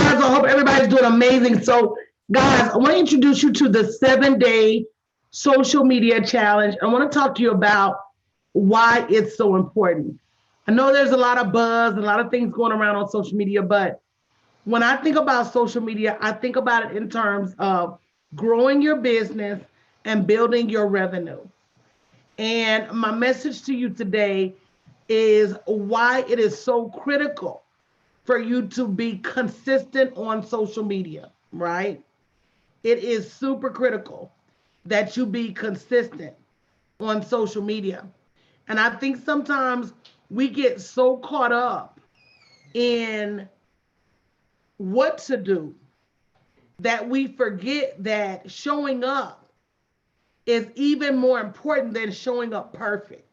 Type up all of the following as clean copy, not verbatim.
guys, I hope everybody's doing amazing. So, guys, I want to introduce you to the 7 day social media challenge. I want to talk to you about why it's so important. I know there's a lot of buzz, a lot of things going around on social media, but when I think about social media, I think about it in terms of growing your business and building your revenue. And my message to you today is why it is so critical for you to be consistent on social media, right? It is super critical that you be consistent on social media. And I think sometimes we get so caught up in what to do that we forget that showing up is even more important than showing up perfect.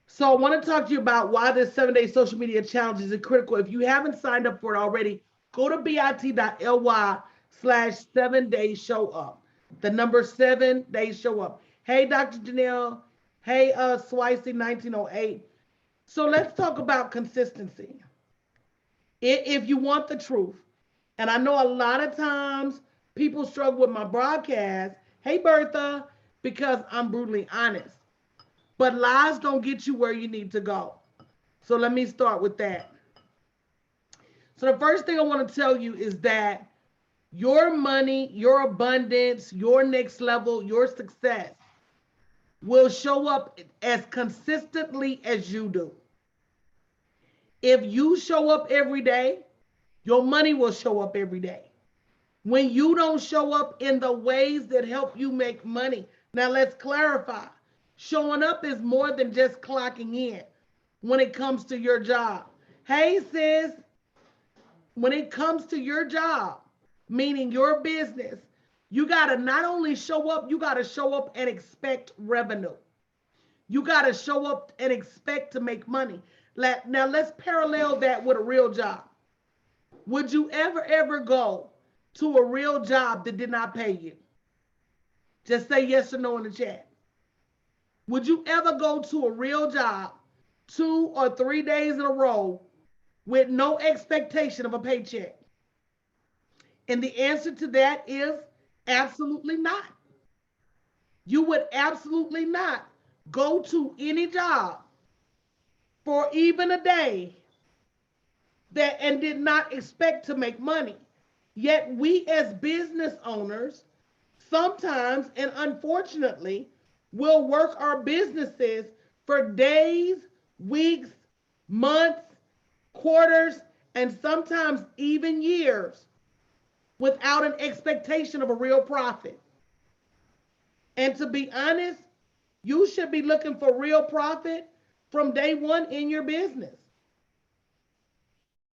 So I want to talk to you about why this 7 day social media challenge is critical. If you haven't signed up for it already, go to bit.ly/7 day show up. The number 7 day show up. Hey, Dr. Janelle. Hey, Swicey 1908. So let's talk about consistency. If you want the truth, and I know a lot of times people struggle with my broadcast. Hey, Bertha, because I'm brutally honest. But lies don't get you where you need to go. So let me start with that. So the first thing I want to tell you is that your money, your abundance, your next level, your success will show up as consistently as you do. If you show up every day, your money will show up every day. When you don't show up in the ways that help you make money, now let's clarify. Showing up is more than just clocking in when it comes to your job. Hey, sis, when it comes to your job, meaning your business, you got to not only show up, you got to show up and expect revenue. You got to show up and expect to make money. Now, let's parallel that with a real job. Would you ever go to a real job that did not pay you? Just say yes or no in the chat. Would you ever go to a real job 2 or 3 days in a row with no expectation of a paycheck? And the answer to that is absolutely not. You would absolutely not go to any job for even a day that and did not expect to make money. Yet we as business owners sometimes and unfortunately will work our businesses for days, weeks, months, quarters, and sometimes even years without an expectation of a real profit. And to be honest, you should be looking for real profit from day one in your business.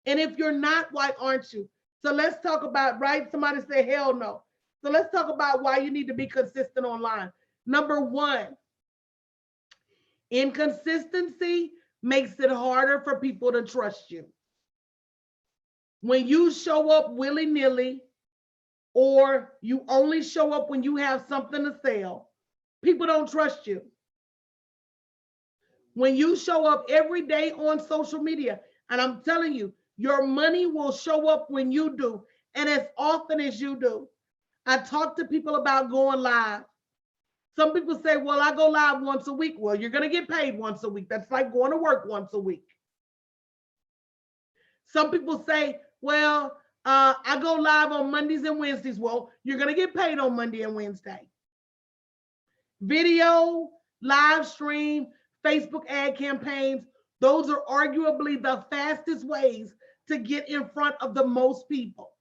And if you're not, why aren't you? So let's talk about, right? Somebody say, hell no. So let's talk about why you need to be consistent online. Number one, inconsistency makes it harder for people to trust you. When you show up willy-nilly, or you only show up when you have something to sell, people don't trust you. When you show up every day on social media, and I'm telling you, your money will show up when you do, and as often as you do. I talk to people about going live. Some people say, well, I go live once a week. Well, you're going to get paid once a week. That's like going to work once a week. Some people say, well, I go live on Mondays and Wednesdays. Well, you're going to get paid on Monday and Wednesday. Video, live stream, Facebook ad campaigns, those are arguably the fastest ways to get in front of the most people.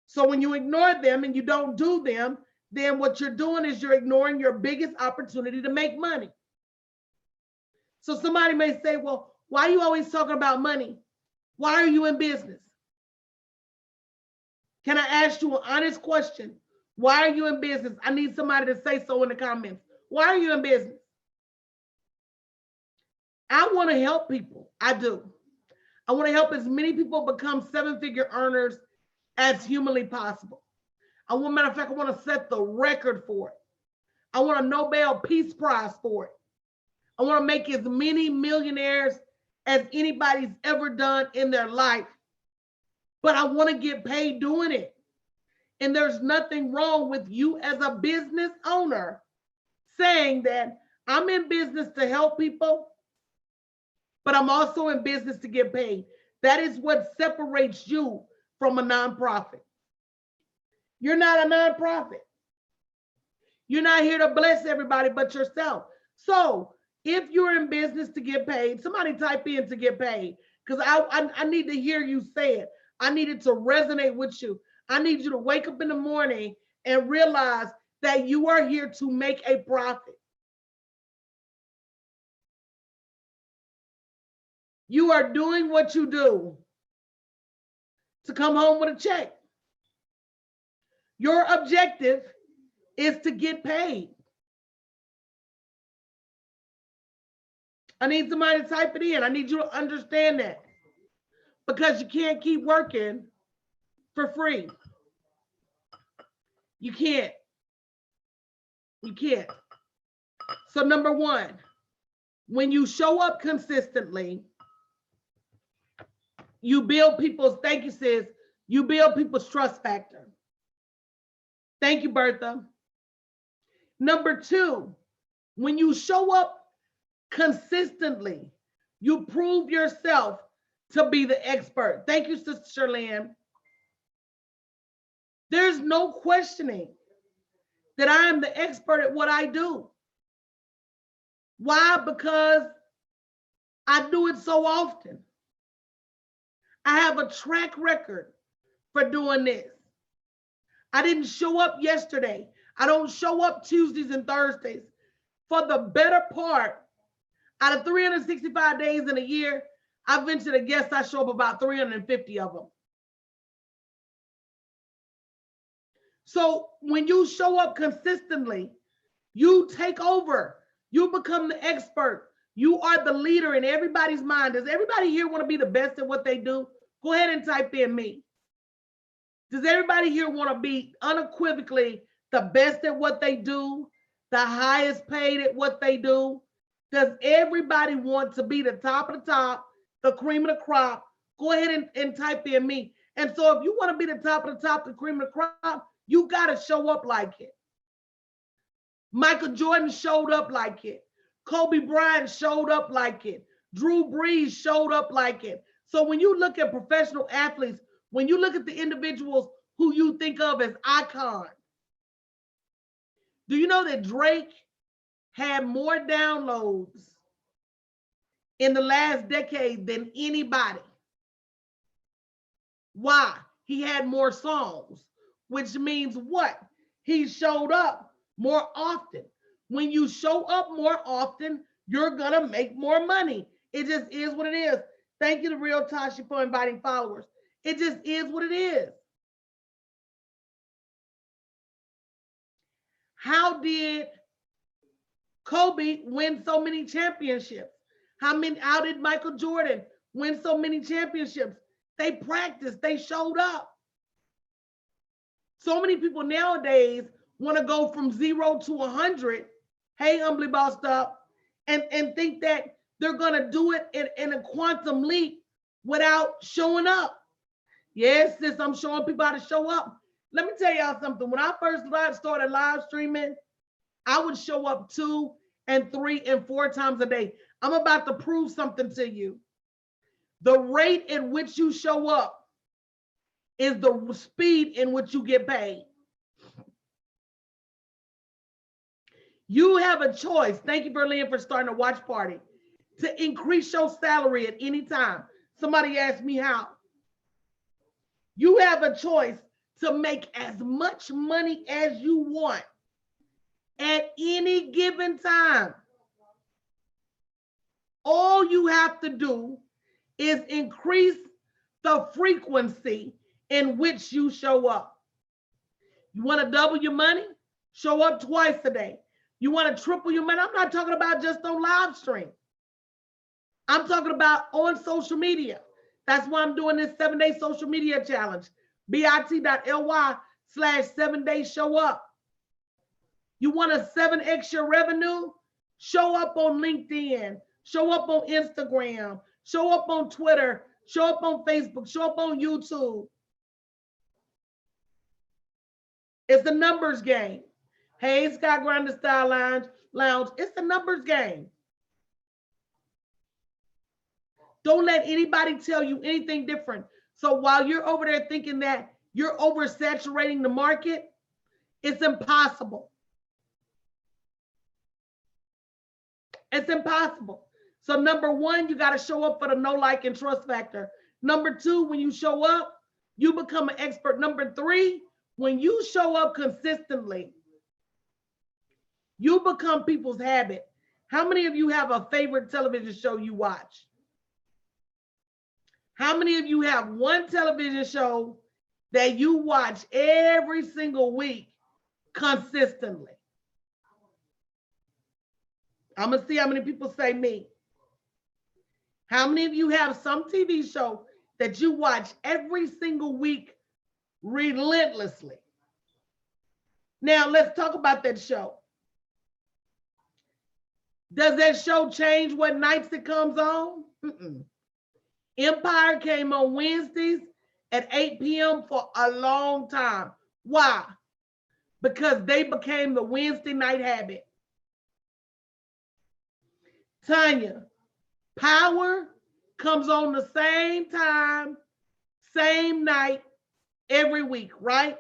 So when you ignore them and you don't do them, then what you're doing is you're ignoring your biggest opportunity to make money. So somebody may say, well, why are you always talking about money? Why are you in business? Can I ask you an honest question? Why are you in business? I need somebody to say so in the comments. Why are you in business? I want to help people. I do. I want to help as many people become seven-figure earners as humanly possible. Matter of fact, I want to set the record for it. I want a Nobel Peace Prize for it. I want to make as many millionaires as anybody's ever done in their life but I want to get paid doing it. And there's nothing wrong with you as a business owner saying that I'm in business to help people, but I'm also in business to get paid. That is what separates you from a nonprofit. You're not a nonprofit. You're not here to bless everybody but yourself. So if you're in business to get paid, somebody type in to get paid, because I need to hear you say it. I need it to resonate with you. I need you to wake up in the morning and realize that you are here to make a profit. You are doing what you do to come home with a check. Your objective is to get paid. I need somebody to type it in. I need you to understand that, because you can't keep working for free. You can't. You can't. So number one, when you show up consistently, you build people's, thank you, sis, you build people's trust factor. Thank you, Bertha. Number two, when you show up consistently, you prove yourself to be the expert. Thank you, Sister Sherlyn. There's no questioning that I am the expert at what I do. Why? Because I do it so often. I have a track record for doing this. I didn't show up yesterday. I don't show up Tuesdays and Thursdays. For the better part, out of 365 days in a year, I venture to guess I show up about 350 of them. So when you show up consistently, you take over. You become the expert. You are the leader in everybody's mind. Does everybody here want to be the best at what they do? Go ahead and type in me. Does everybody here want to be unequivocally the best at what they do, the highest paid at what they do? Does everybody want to be the top of the top, the cream of the crop? Go ahead and type in me. And so if you want to be the top of the top, the cream of the crop, you got to show up like it. Michael Jordan showed up like it. Kobe Bryant showed up like it. Drew Brees showed up like it. So when you look at professional athletes, when you look at the individuals who you think of as icons, do you know that Drake had more downloads in the last decade than anybody? Why? He had more songs, which means what? He showed up more often. When you show up more often, you're gonna make more money. It just is what it is. Thank you to Real Tashi for inviting followers. It just is what it is. How did Kobe win so many championships? How did Michael Jordan win so many championships? They practiced, they showed up. So many people nowadays want to go from 0 to 100, hey, humbly bossed up, and think that they're going to do it in a quantum leap without showing up. Yes, sis, I'm showing people how to show up. Let me tell y'all something. When I first started live streaming, I would show up 2 and 3 and 4 times a day. I'm about to prove something to you. The rate at which you show up is the speed in which you get paid. You have a choice. Thank you, Berlin, for starting a watch party, to increase your salary at any time. Somebody asked me how. You have a choice to make as much money as you want at any given time. All you have to do is increase the frequency in which you show up. You want to double your money? Show up twice a day. You want to triple your money? I'm not talking about just on live stream. I'm talking about on social media. That's why I'm doing this 7-day social media challenge. bit.ly/7-day show up. You want a 7x your revenue? Show up on LinkedIn. Show up on Instagram. Show up on Twitter. Show up on Facebook. Show up on YouTube. It's a numbers game. Hey, Sky Grinder Style Lounge. It's a numbers game. Don't let anybody tell you anything different. So while you're over there thinking that you're oversaturating the market, it's impossible. It's impossible. So number one, you got to show up for the know, like, and trust factor. Number two, when you show up, you become an expert. Number three, when you show up consistently, you become people's habit. How many of you have a favorite television show you watch? How many of you have one television show that you watch every single week consistently? I'm going to see how many people say me. How many of you have some TV show that you watch every single week relentlessly? Now, let's talk about that show. Does that show change what nights it comes on? Empire came on Wednesdays at 8 p.m. for a long time. Why? Because they became the Wednesday night habit. Tanya, Power comes on the same time, same night, every week, right?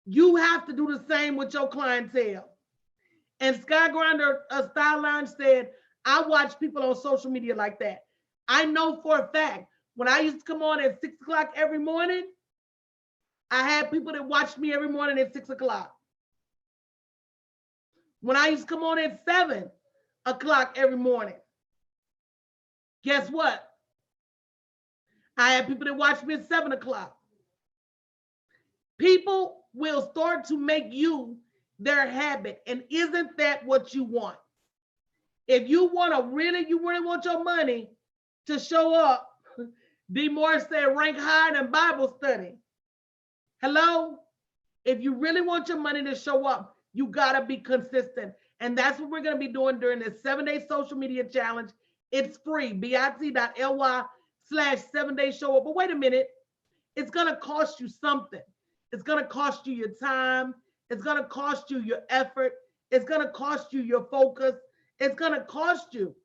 You have to do the same with your clientele. And Sky Grinder Style Lounge said, I watch people on social media like that. I know for a fact, when I used to come on at 6 o'clock every morning, I had people that watched me every morning at 6 o'clock. When I used to come on at 7 o'clock every morning, guess what? I had people that watched me at 7 o'clock. People will start to make you their habit. And isn't that what you want? If you want to really want your money to show up, D. Moore said, rank higher than Bible study. Hello? If you really want your money to show up, you got to be consistent. And that's what we're going to be doing during this 7-day social media challenge. It's free, bit.ly/7-day show up. But wait a minute, it's going to cost you something. It's going to cost you your time. It's going to cost you your effort. It's going to cost you your focus. It's going to cost you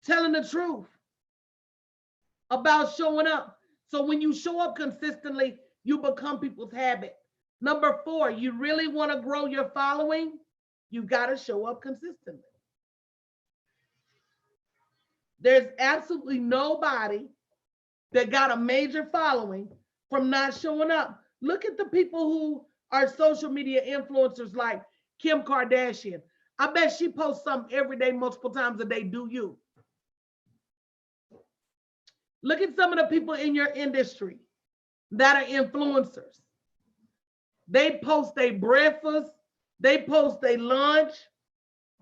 telling the truth about showing up. So when you show up consistently, you become people's habit. Number 4, you really want to grow your following, you got to show up consistently. There's absolutely nobody that got a major following from not showing up. Look at the people who are social media influencers like Kim Kardashian. I bet she posts something every day, multiple times a day. Do you? Look at some of the people in your industry that are influencers. They post their breakfast, they post their lunch,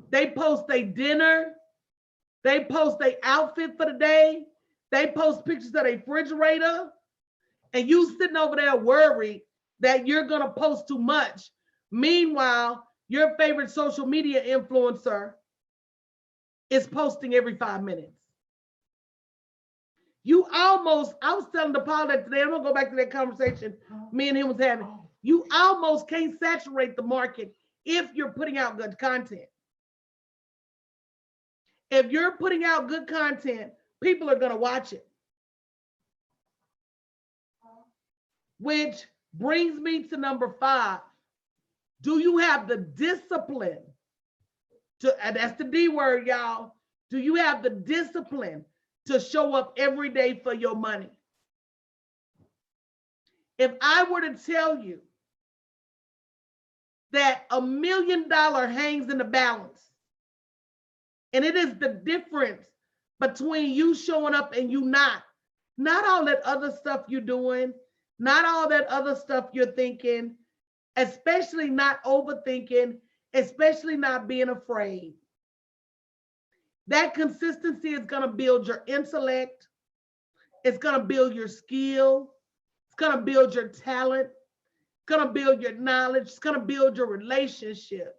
they post their dinner, they post their outfit for the day, they post pictures of their refrigerator, and you sitting over there worried that you're going to post too much. Meanwhile, your favorite social media influencer is posting every 5 minutes. I was telling DePaul that today, I'm going to go back to that conversation me and him was having. You almost can't saturate the market if you're putting out good content. If you're putting out good content, people are going to watch it. Which brings me to number 5. Do you have the discipline and that's the D word, y'all. Do you have the discipline to show up every day for your money? If I were to tell you that $1 million hangs in the balance, and it is the difference between you showing up and you not all that other stuff you're doing, not all that other stuff you're thinking, especially not overthinking, especially not being afraid. That consistency is going to build your intellect. It's going to build your skill. It's going to build your talent. It's going to build your knowledge. It's going to build your relationships.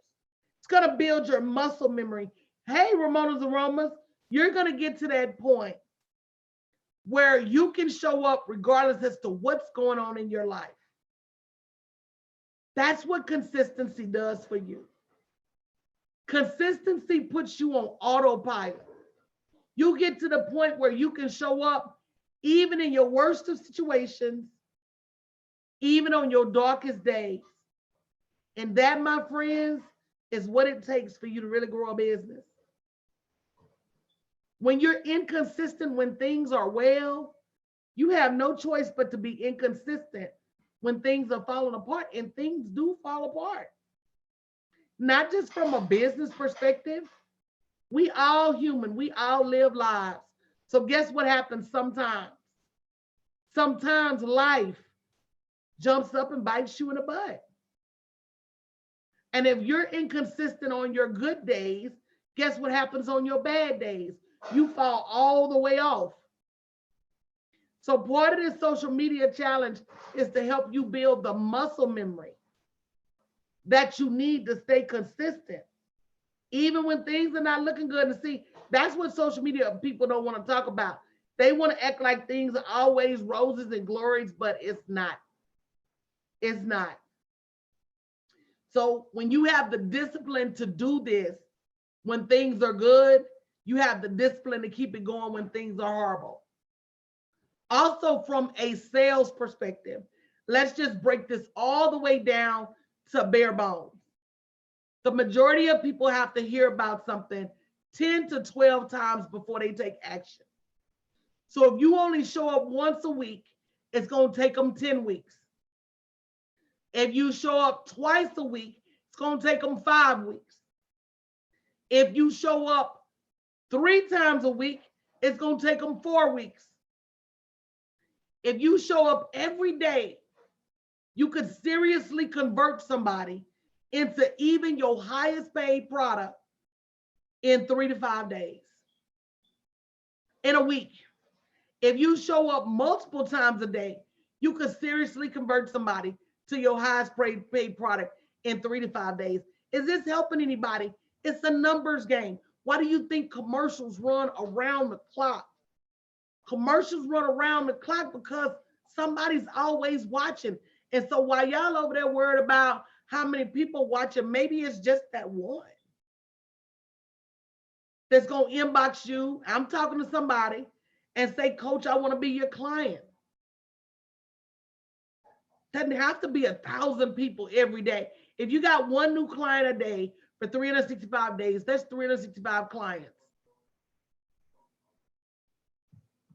It's going to build your muscle memory. Hey, Ramona's Aromas, you're going to get to that point where you can show up regardless as to what's going on in your life. That's what consistency does for you. Consistency puts you on autopilot. You get to the point where you can show up even in your worst of situations, even on your darkest days. And that, my friends, is what it takes for you to really grow a business. When you're inconsistent when things are well, you have no choice but to be inconsistent when things are falling apart, and things do fall apart. Not just from a business perspective. We all human, we all live lives. So guess what happens sometimes? Sometimes life jumps up and bites you in the butt. And if you're inconsistent on your good days, guess what happens on your bad days? You fall all the way off. So part of this social media challenge is to help you build the muscle memory that you need to stay consistent, even when things are not looking good. And see, that's what social media people don't want to talk about. They want to act like things are always roses and glories, but it's not. It's not. So when you have the discipline to do this, when things are good, you have the discipline to keep it going when things are horrible. Also, from a sales perspective, let's just break this all the way down to bare bones. The majority of people have to hear about something 10 to 12 times before they take action. So if you only show up once a week, it's going to take them 10 weeks. If you show up twice a week, it's going to take them 5 weeks. If you show up 3 times a week, it's going to take them 4 weeks. If you show up every day, you could seriously convert somebody into even your highest paid product in 3 to 5 days. In a week. If you show up multiple times a day, you could seriously convert somebody to your highest paid product in 3 to 5 days. Is this helping anybody? It's a numbers game. Why do you think commercials run around the clock? Commercials run around the clock because somebody's always watching. And so while y'all over there worried about how many people watching, maybe it's just that one that's going to inbox you. I'm talking to somebody and say, Coach, I want to be your client. Doesn't have to be 1,000 people every day. If you got one new client a day for 365 days, that's 365 clients.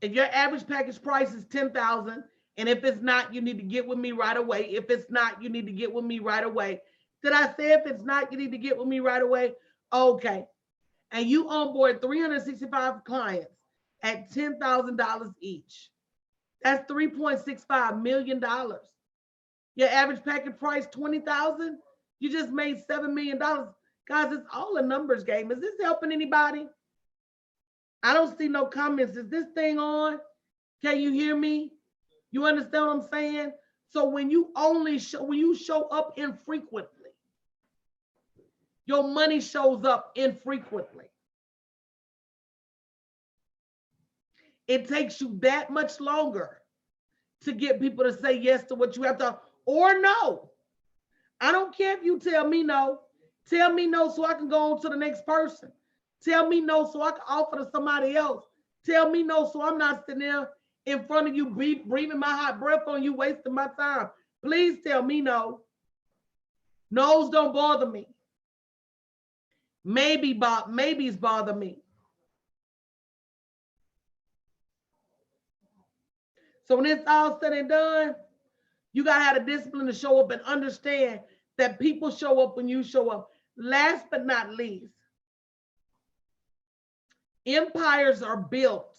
If your average package price is 10,000, and if it's not, you need to get with me right away. If it's not, you need to get with me right away. Did I say if it's not, you need to get with me right away? Okay. And you onboard 365 clients at $10,000 each. That's $3.65 million. Your average package price, 20,000, you just made $7 million. Guys, it's all a numbers game. Is this helping anybody? I don't see no comments. Is this thing on? Can you hear me? You understand what I'm saying? So when you show up infrequently, your money shows up infrequently. It takes you that much longer to get people to say yes to what you have to, or no. I don't care if you tell me no. Tell me no so I can go on to the next person. Tell me no so I can offer to somebody else. Tell me no so I'm not sitting there in front of you breathing my hot breath on you, wasting my time. Please tell me no. No's don't bother me. Maybes bother me. So when it's all said and done, you got to have the discipline to show up and understand that people show up when you show up. Last but not least, empires are built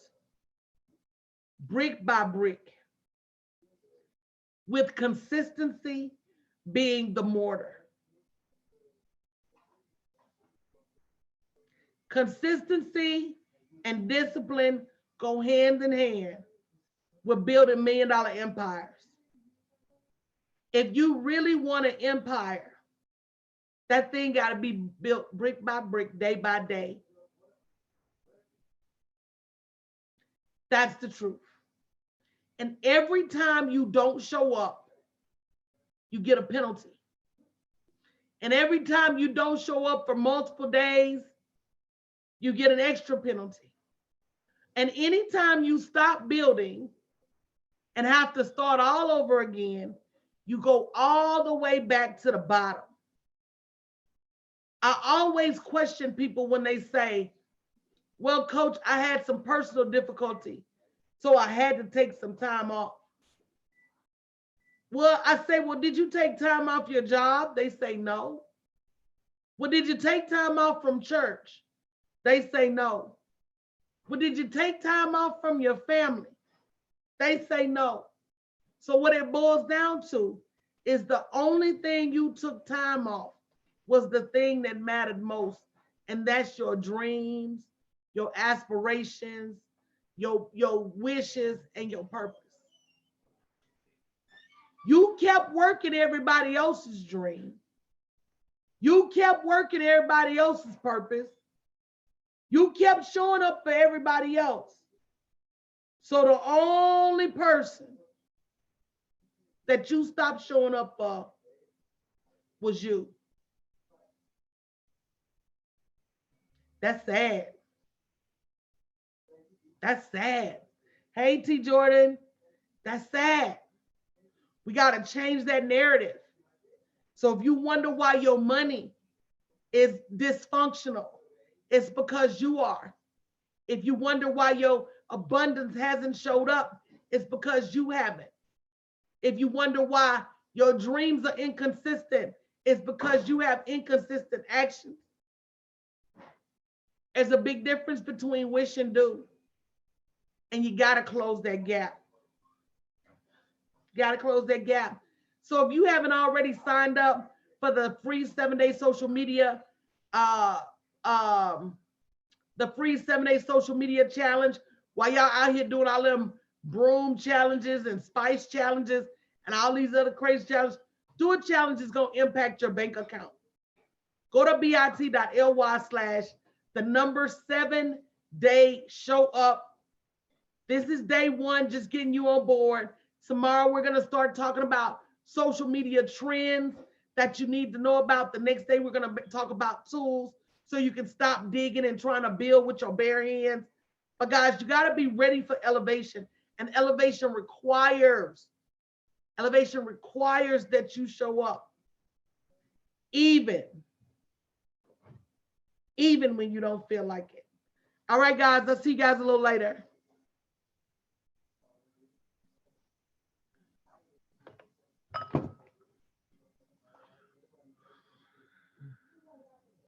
brick by brick, with consistency being the mortar. Consistency and discipline go hand in hand with building $1 million empires. If you really want an empire, that thing got to be built brick by brick, day by day. That's the truth. And every time you don't show up, you get a penalty. And every time you don't show up for multiple days, you get an extra penalty. And anytime you stop building and have to start all over again, you go all the way back to the bottom. I always question people when they say, well, coach, I had some personal difficulty, so I had to take some time off. Well, I say, well, did you take time off your job? They say no. Well, did you take time off from church? They say no. Well, did you take time off from your family? They say no. So what it boils down to is the only thing you took time off was the thing that mattered most. And that's your dreams, your aspirations, your wishes, and your purpose. You kept working everybody else's dream. You kept working everybody else's purpose. You kept showing up for everybody else. So the only person that you stopped showing up for was you. That's sad. That's sad. Hey, T. Jordan, that's sad. We got to change that narrative. So if you wonder why your money is dysfunctional, it's because you are. If you wonder why your abundance hasn't showed up, it's because you haven't. If you wonder why your dreams are inconsistent, it's because you have inconsistent actions. There's a big difference between wish and do. And you got to close that gap. You got to close that gap. So if you haven't already signed up for the free 7-day social media, the free 7-day social media challenge, while y'all out here doing all them broom challenges and spice challenges and all these other crazy challenges, do a challenge that's going to impact your bank account. Go to bit.ly/7-day show up. This is day one, just getting you on board. Tomorrow, we're going to start talking about social media trends that you need to know about. The next day, we're going to talk about tools so you can stop digging and trying to build with your bare hands. But guys, you got to be ready for elevation. And elevation requires that you show up. Even when you don't feel like it. All right, guys, I'll see you guys a little later.